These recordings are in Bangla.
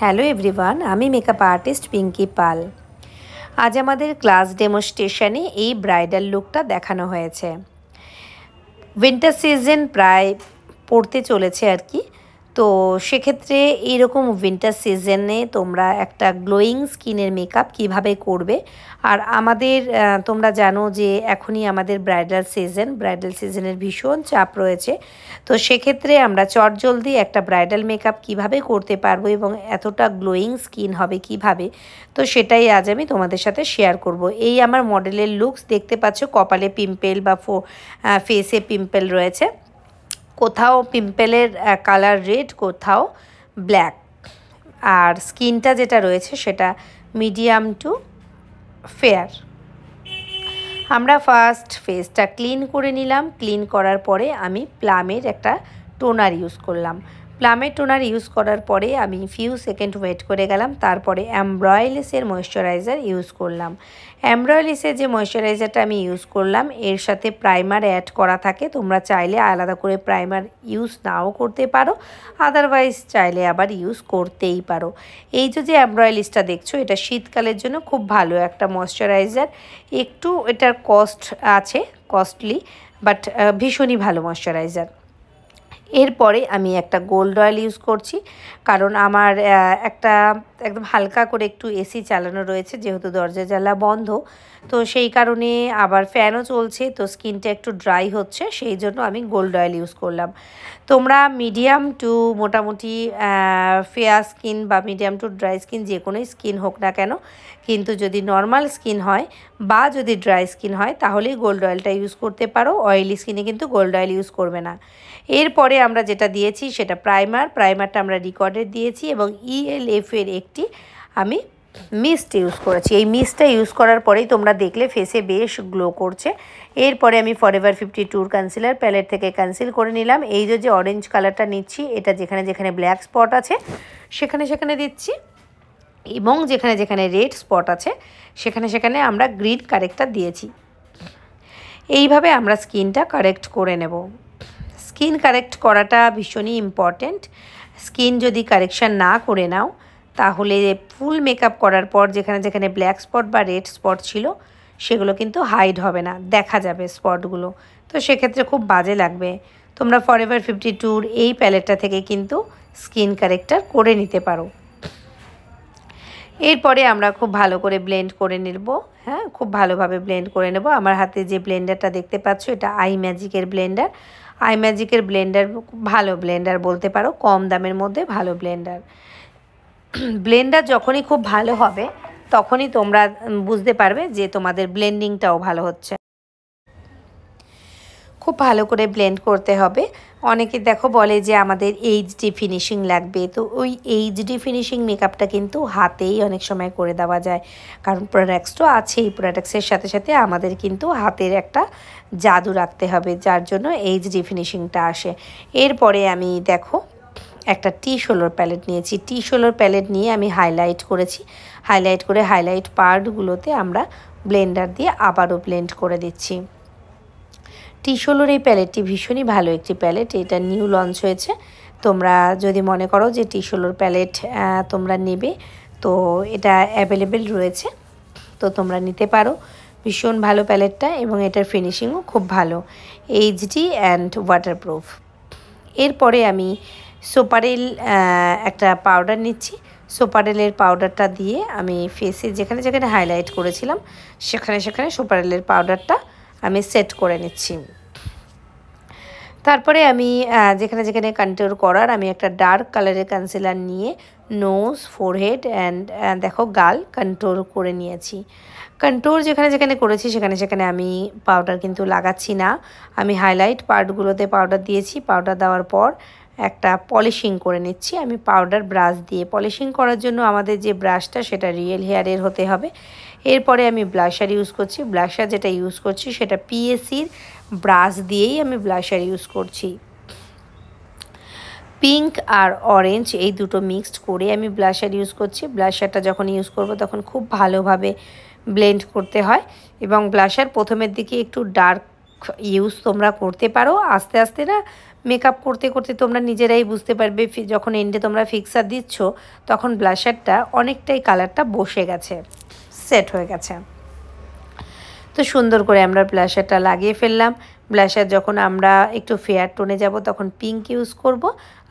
হ্যালো এভরিওয়ান, আমি মেকআপ আর্টিস্ট পিঙ্কি পাল। আজ আমাদের ক্লাস ডেমনস্ট্রেশনে এই ব্রাইডাল লুকটা দেখানো হয়েছে। উইন্টার সিজন প্রায় পড়তে চলেছে আর কি। তো সেক্ষেত্রে এইরকম উইন্টার সিজনে তোমরা একটা গ্লোয়িং স্কিনের মেকআপ কিভাবে করবে। আর আমাদের তোমরা জানো যে এখনই আমাদের ব্রাইডাল সিজনের ভীষণ চাপ রয়েছে। তো সেক্ষেত্রে আমরা চটজলদি একটা ব্রাইডাল মেকআপ কিভাবে করতে পারবো এবং এতটা গ্লোয়িং স্কিন হবে কিভাবে, তো সেটাই আজ আমি তোমাদের সাথে শেয়ার করব। এই আমার মডেলের লুকস দেখতে পাচ্ছ, কপালে পিম্পল বা ফেসে পিম্পল রয়েছে, কোথাও পিম্পলের কালার রেড, কোথাও ব্ল্যাক। আর স্কিনটা যেটা রয়েছে সেটা মিডিয়াম টু ফেয়ার। আমরা ফার্স্ট ফেসটা ক্লিন করে নিলাম। ক্লিন করার পরে আমি প্লামের একটা টোনার ইউজ করলাম। প্লামের টোনার ইউজ করার পরে আমি ফিউ সেকেন্ড ওয়েট করে গেলাম। তারপরে অ্যাম্ব্রয়েলিসের ময়েশ্চারাইজার ইউজ করলাম। অ্যাম্ব্রয়েলিসের যে ময়েশ্চারাইজারটা আমি ইউজ করলাম এর সাথে প্রাইমার অ্যাড করা থাকে। তোমরা চাইলে আলাদা করে প্রাইমার ইউজ নাও করতে পারো, আদারওয়াইজ চাইলে আবার ইউজ করতেই পারো। এই যে অ্যাম্ব্রয়েলিসটা দেখছো, এটা শীতকালের জন্য খুব ভালো একটা ময়েশ্চারাইজার। একটু এটার কস্ট আছে, কস্টলি, বাট ভীষণই ভালো ময়েশ্চারাইজার। এরপরে আমি একটা গোল্ড অয়েল ইউজ করছি, কারণ আমার একটা একদম হালকা করে একটু এসি চালানো রয়েছে, যেহেতু দরজা জানলা বন্ধ, তো সেই কারণে আবার ফ্যানও চলছে, তো স্কিনটা একটু ড্রাই হচ্ছে, সেই জন্য আমি গোল্ড অয়েল ইউজ করলাম। তোমরা মিডিয়াম টু মোটামুটি ফেয়ার স্কিন বা মিডিয়াম টু ড্রাই স্কিন, যে কোনোই স্কিন হোক না কেন, কিন্তু যদি নর্মাল স্কিন হয় বা যদি ড্রাই স্কিন হয় তাহলেই গোল্ড অয়েলটা ইউজ করতে পারো। অয়েলি স্কিনে কিন্তু গোল্ড অয়েল ইউজ করবে না। এরপরে আমরা যেটা দিয়েছি সেটা প্রাইমারটা আমরা রিকর্ডের দিয়েছি এবং ELF-এর একটি আমি মিস্ট ইউজ করেছি। এই মিস্টটা ইউজ করার পরেই তোমরা দেখলে ফেসে বেশ গ্লো করছে। এরপরে আমি ফরএভার 52 কনসিলার প্যালেট থেকে কনসিল করে নিলাম। এই যে অরেঞ্জ কালারটা নিচ্ছি, এটা যেখানে যেখানে ব্ল্যাক স্পট আছে সেখানে সেখানে দিচ্ছি, এবং যেখানে যেখানে রেড স্পট আছে সেখানে সেখানে আমরা গ্রিন কারেক্টটা দিয়েছি। এইভাবে আমরা স্কিনটা কারেক্ট করে নেব। স্কিন কারেক্ট করাটা ভীষণই ইম্পর্ট্যান্ট। স্কিন যদি কারেকশান না করে নাও তাহলে ফুল মেকআপ করার পর যেখানে যেখানে ব্ল্যাক স্পট বা রেড স্পট ছিল সেগুলো কিন্তু হাইড হবে না, দেখা যাবে স্পটগুলো, তো সেক্ষেত্রে খুব বাজে লাগবে। তোমরা ফরএভার 52-র এই প্যালেটটা থেকে কিন্তু স্কিন কারেক্টার করে নিতে পারো। এরপরে আমরা খুব ভালো করে ব্লেন্ড করে নেব। হ্যাঁ, খুব ভালোভাবে ব্লেন্ড করে নেব। আমার হাতে যে ব্লেন্ডারটা দেখতে পাচ্ছ এটা আইম্যাজিকের ব্লেন্ডার। আইম্যাজিকের ব্লেন্ডার ভালো ব্লেন্ডার বলতে পারো, কম দামের মধ্যে ভালো ব্লেন্ডার। ব্লেন্ডার যখনই খুব ভালো হবে তখনই তোমরা বুঝতে পারবে যে তোমাদের ব্লেন্ডিংটাও ভালো হচ্ছে। খুব ভালো করে ব্লেন্ড করতে হবে। অনেকে দেখো বলে যে আমাদের এইচডি ফিনিশিং লাগবে, তো ওই এইচডি ফিনিশিং মেকআপটা কিন্তু হাতেই অনেক সময় করে দেওয়া যায়, কারণ প্রোডাক্টস তো আছেই। প্রোডাক্টসের সাথে সাথে আমাদের কিন্তু হাতের একটা জাদু রাখতে হবে, যার জন্য এইচডি ফিনিশিংটা আসে। এরপরে আমি দেখো একটা T16 প্যালেট নিয়েছি। T16 প্যালেট নিয়ে আমি হাইলাইট করেছি। হাইলাইট করে হাইলাইট পার্টগুলোতে আমরা ব্লেন্ডার দিয়ে আবারও ব্লেন্ড করে দিচ্ছি। T16-র এই প্যালেটটি ভীষণই ভালো একটি প্যালেট, এটা নিউ লঞ্চ হয়েছে। তোমরা যদি মনে করো যে T16-র প্যালেট তোমরা নেবে, তো এটা অ্যাভেলেবেল রয়েছে, তো তোমরা নিতে পারো। ভীষণ ভালো প্যালেটটা এবং এটার ফিনিশিংও খুব ভালো, এইচডি অ্যান্ড ওয়াটারপ্রুফ। এরপরে আমি সোপারেল একটা পাউডার নিচ্ছি। সোপারেলের পাউডারটা দিয়ে আমি ফেসে যেখানে যেখানে হাইলাইট করেছিলাম সেখানে সেখানে সোপারেলের পাউডারটা আমি সেট করে নিচ্ছি। তারপরে আমি যেখানে যেখানে কন্ট্যুর করার আমি একটা ডার্ক কালারের কনসিলার নিয়ে নোজ, ফোরহেড অ্যান্ড দেখো গাল কন্ট্যুর করে নিয়েছি। কন্ট্যুর যেখানে যেখানে করেছি সেখানে সেখানে আমি পাউডার কিন্তু লাগাচ্ছি না, আমি হাইলাইট পার্টগুলোতে পাউডার দিয়েছি। পাউডার দেওয়ার পর একটা পলিশিং করে নিচ্ছি আমি পাউডার ব্রাশ দিয়ে। পলিশিং করার জন্য আমাদের যে ব্রাশটা সেটা রিয়েল হেয়ারের হতে হবে। এরপরে আমি ব্লাশার ইউজ করছি। ব্লাশার যেটা ইউজ করছি সেটা PSCর ব্রাশ দিয়েই আমি ব্লাশার ইউজ করছি। পিঙ্ক আর অরেঞ্জ এই দুটো মিক্সড করে আমি ব্লাশার ইউজ করছি। ব্লাশারটা যখন ইউজ করব তখন খুব ভালোভাবে ব্লেন্ড করতে হয়, এবং ব্লাশার প্রথমের দিকে একটু ডার্ক ইউজ তোমরা করতে পারো, আস্তে আস্তে না মেকআপ করতে করতে তোমরা নিজেরাই বুঝতে পারবে যখন এন্ডে তোমরা ফিক্সার দিচ্ছ তখন ব্লাশারটা অনেকটাই কালারটা বসে গেছে, সেট হয়ে গেছে। তো সুন্দর করে আমরা ব্লাশারটা লাগিয়ে ফেললাম। ব্লাশার যখন আমরা একটু ফেয়ার টোনে যাব তখন পিঙ্ক ইউজ করব,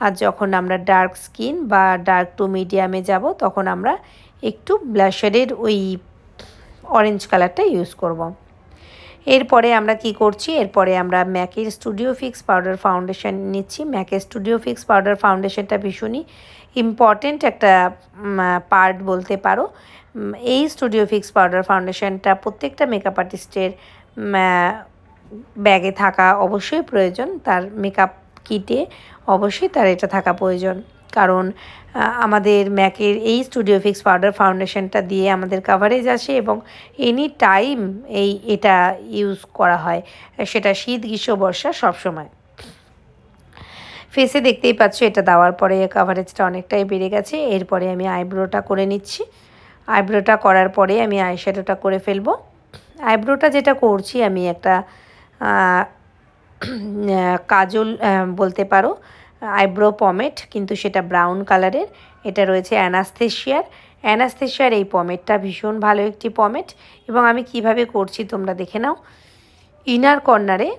আর যখন আমরা ডার্ক স্কিন বা ডার্ক টু মিডিয়ামে যাব তখন আমরা একটু ব্লাশারের ওই অরেঞ্জ কালারটা ইউজ করব। এরপরে আমরা কি করছি, এরপরে আমরা ম্যাকের স্টুডিও ফিক্স পাউডার ফাউন্ডেশন নিচ্ছি। ম্যাকের স্টুডিও ফিক্স পাউডার ফাউন্ডেশনটা ভীষণই ইম্পর্টেন্ট একটা পার্ট বলতে পারো। এই স্টুডিও ফিক্স পাউডার ফাউন্ডেশনটা প্রত্যেকটা মেকআপ আর্টিস্টের ব্যাগে থাকা অবশ্যই প্রয়োজন, তার মেকআপ কিটে অবশ্যই তার এটা থাকা প্রয়োজন। কারণ আমাদের ম্যাকের এই স্টুডিও ফিক্স পাউডার ফাউন্ডেশনটা দিয়ে আমাদের কাভারেজ আসে এবং এনি টাইম এটা ইউজ করা হয়, সেটা শীত গ্রীষ্ম বর্ষা সবসময়। ফেসে দেখতেই পাচ্ছ এটা দেওয়ার পরে কাভারেজটা অনেকটাই বেড়ে গেছে। এরপরে আমি আইব্রোটা করে নিচ্ছি। আইব্রোটা করার পরে আমি আইশ্যাডোটা করে ফেলবো। আইব্রোটা যেটা করছি আমি একটা কাজল বলতে পারো, আইব্রো পমেট, কিন্তু সেটা ব্রাউন কালারের। এটা রয়েছে অ্যানাস্থেশিয়ার এই পমেটটা ভীষণ ভালো একটি পমেট। এবং আমি কিভাবে করছি তোমরা দেখে নাও। ইনার কর্নারে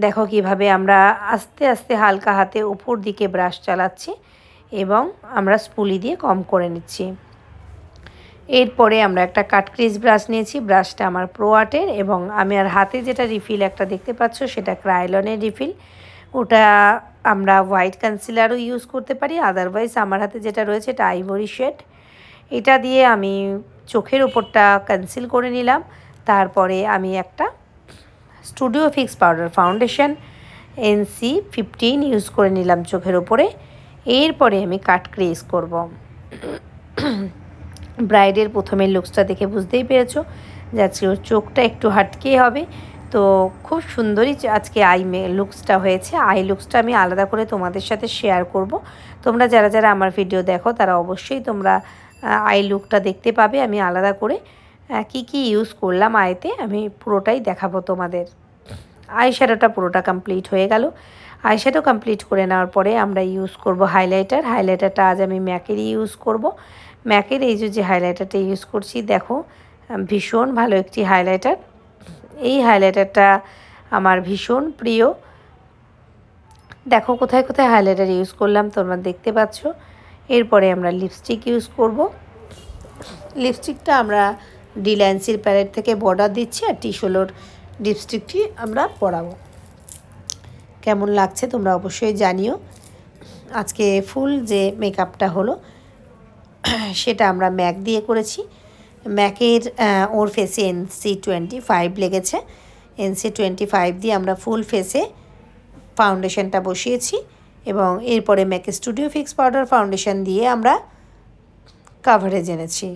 দেখো কিভাবে আমরা আস্তে আস্তে হালকা হাতে উপর দিকে ব্রাশ চালাচ্ছি এবং আমরা স্পুলি দিয়ে কম করে নিচ্ছি। এরপরে আমরা একটা কাটক্রিজ ব্রাশ নিয়েছি। ব্রাশটা আমার প্রো আর্টের এবং আমি আর হাতে যেটা রিফিল একটা দেখতে পাচ্ছ সেটা ক্রায়োলনের রিফিল। ওটা আমরা হোয়াইট কনসিলারও ইউজ করতে পারি, আদারওয়াইজ আমার হাতে যেটা রয়েছে এটা আইভরি শেড। এটা দিয়ে আমি চোখের ওপরটা কনসিল করে নিলাম। তারপরে আমি একটা studio fix powder foundation NC15 use করে নিলাম চোখের ওপরে। এরপরে আমি কাট ক্রিজ করব। ব্রাইডের প্রথমের লুকসটা দেখে বুঝতেই পেরেছো যে আজকে ওর চোখটা একটু হাটকে হবে। তো খুব সুন্দরই আজকে লুকসটা হয়েছে। লুকসটা আমি আলাদা করে তোমাদের সাথে শেয়ার করব। তোমরা যারা যারা আমার ভিডিও দেখো তারা অবশ্যই তোমরা লুকটা দেখতে পাবে। আমি আলাদা করে কি কি ইউজ করলাম আইতে আমি পুরোটাই দেখাবো তোমাদের। আইশ্যাডোটা পুরোটা কমপ্লিট হয়ে গেল। আইশ্যাডো কমপ্লিট করে নেওয়ার পরে আমরা ইউজ করব হাইলাইটার। হাইলাইটারটা আজ আমি ম্যাকেরই ইউজ করব। ম্যাকের এই যে হাইলাইটারটা ইউজ করছি দেখো ভীষণ ভালো একটি হাইলাইটার। এই হাইলাইটারটা আমার ভীষণ প্রিয়। দেখো কোথায় কোথায় হাইলাইটার ইউজ করলাম তোমরা দেখতে পাচ্ছ। এরপরে আমরা লিপস্টিক ইউজ করব। লিপস্টিকটা আমরা ডিল্যান্সির প্যালেট থেকে বর্ডার দিচ্ছি আর টিশোলোর লিপস্টিকটি আমরা পরাবো। কেমন লাগছে তোমরা অবশ্যই জানিও। আজকে ফুল যে মেকআপটা হলো সেটা আমরা ম্যাক দিয়ে করেছি। ম্যাকের ওর ফেসে NC25 লেগেছে। NC25 দিয়ে আমরা ফুল ফেসে ফাউন্ডেশনটা বসিয়েছি এবং এরপরে ম্যাকের স্টুডিও ফিক্স পাউডার ফাউন্ডেশন দিয়ে আমরা কাভারেজ এনেছি।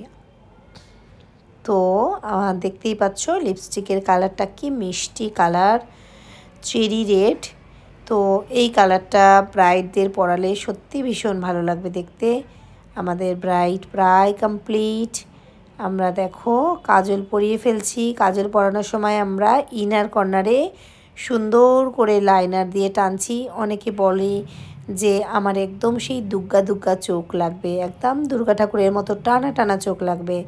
তো দেখতেই পাচ্ছ লিপস্টিকের কালারটা কি মিষ্টি কালার, চেরি রেড। তো এই কালারটা ব্রাইডদের পরালে সত্যি ভীষণ ভালো লাগবে দেখতে। আমাদের ব্রাইড প্রায় কমপ্লিট। আমরা দেখো কাজল পরিয়ে ফেলছি। কাজল পরানোর সময় আমরা ইনার কর্নারে সুন্দর করে লাইনার দিয়ে টানছি। অনেকে বলে যে আমার একদম সেই দুগ্গা দুগ্গা চোখ লাগবে, একদম দুর্গা ঠাকুরের মতো টানা টানা চোখ লাগবে।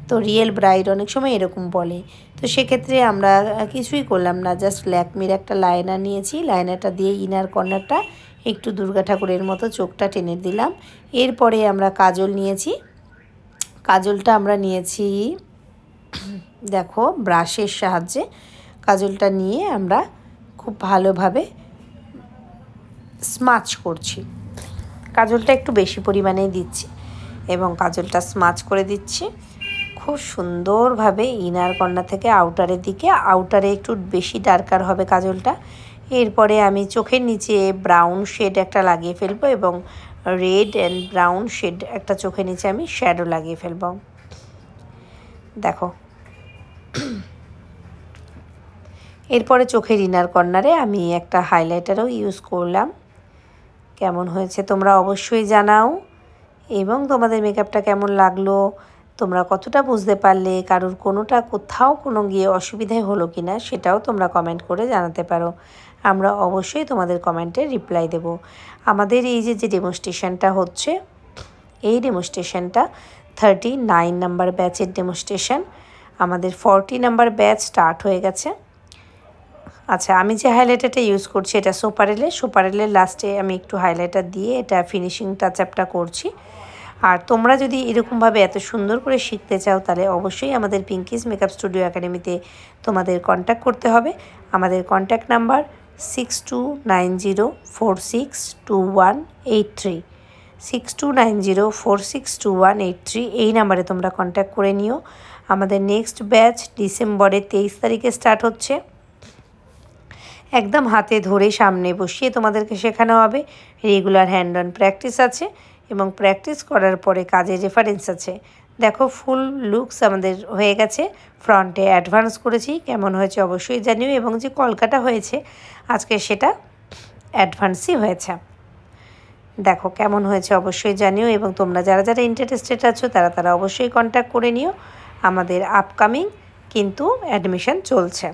তো রিয়েল ব্রাইড অনেক সময় এরকম বলে। তো সেক্ষেত্রে আমরা কিছুই করলাম না, জাস্ট ল্যাকমির একটা লাইনার নিয়েছি। লাইনারটা দিয়ে ইনার কর্নারটা একটু দুর্গা ঠাকুরের মতো চোখটা টেনে দিলাম। এরপরে আমরা কাজল নিয়েছি। কাজলটা আমরা নিয়েছি দেখো ব্রাশের সাহায্যে। কাজলটা নিয়ে আমরা খুব ভালোভাবে স্মাচ করছি। কাজলটা একটু বেশি পরিমাণেই দিচ্ছি এবং কাজলটা স্মাচ করে দিচ্ছি খুব সুন্দরভাবে ইনার কর্নার থেকে আউটারের দিকে। আউটারে একটু বেশি ডার্কার হবে কাজলটা। এরপরে আমি চোখের নিচে ব্রাউন শেড একটা লাগিয়ে ফেলবো এবং রেড অ্যান্ড ব্রাউন শেড একটা চোখের নিচে আমি শ্যাডো লাগিয়ে ফেলবো। দেখো এরপরে চোখের ইনার কর্নারে আমি একটা হাইলাইটারও ইউজ করলাম। কেমন হয়েছে তোমরা অবশ্যই জানাও এবং তোমাদের মেকআপটা কেমন লাগলো তোমরা কতটা বুঝতে পারলে, কারোর কোনোটা কোথাও কোনো গিয়ে অসুবিধায় হলো কি না সেটাও তোমরা কমেন্ট করে জানাতে পারো। আমরা অবশ্যই তোমাদের কমেন্টে রিপ্লাই দেব। আমাদের এই যে ডেমনস্ট্রেশনটা হচ্ছে, এই ডেমনস্ট্রেশনটা 39 নাম্বার ব্যাচের ডেমনস্ট্রেশন। আমাদের 40 নাম্বার ব্যাচ স্টার্ট হয়ে গেছে। আচ্ছা, আমি যে হাইলাইটারটা ইউজ করছি এটা সোপারেলের লাস্টে আমি একটু হাইলাইটার দিয়ে এটা ফিনিশিং টাচ আপটা করছি। আর তোমরা যদি এরকমভাবে এত সুন্দর করে শিখতে চাও তাহলে অবশ্যই আমাদের পিঙ্কিস মেকআপ স্টুডিও একাডেমিতে তোমাদের কন্ট্যাক্ট করতে হবে। আমাদের কন্ট্যাক্ট নাম্বার 6290462183, 6290462183। এই নাম্বারে তোমরা কন্ট্যাক্ট করে নিও। আমাদের নেক্সট ব্যাচ ডিসেম্বরের 23 তারিখে স্টার্ট হচ্ছে। একদম হাতে ধরে সামনে বসিয়ে তোমাদেরকে শেখানো হবে। রেগুলার হ্যান্ড অন প্র্যাকটিস আছে এবং প্র্যাকটিস করার পরে কাজের রেফারেন্স আছে। দেখো ফুল লুকস আমাদের হয়ে গেছে। ফ্রন্টে অ্যাডভান্স করেছি, কেমন হয়েছে অবশ্যই জানিও। এবং যে কলকাটা হয়েছে আজকে সেটা অ্যাডভান্সই হয়েছে। দেখো কেমন হয়েছে অবশ্যই জানিও। এবং তোমরা যারা যারা ইন্টারেস্টেড আছো তারা অবশ্যই কন্ট্যাক্ট করে নিও। আমাদের আপকামিং কিন্তু অ্যাডমিশন চলছে।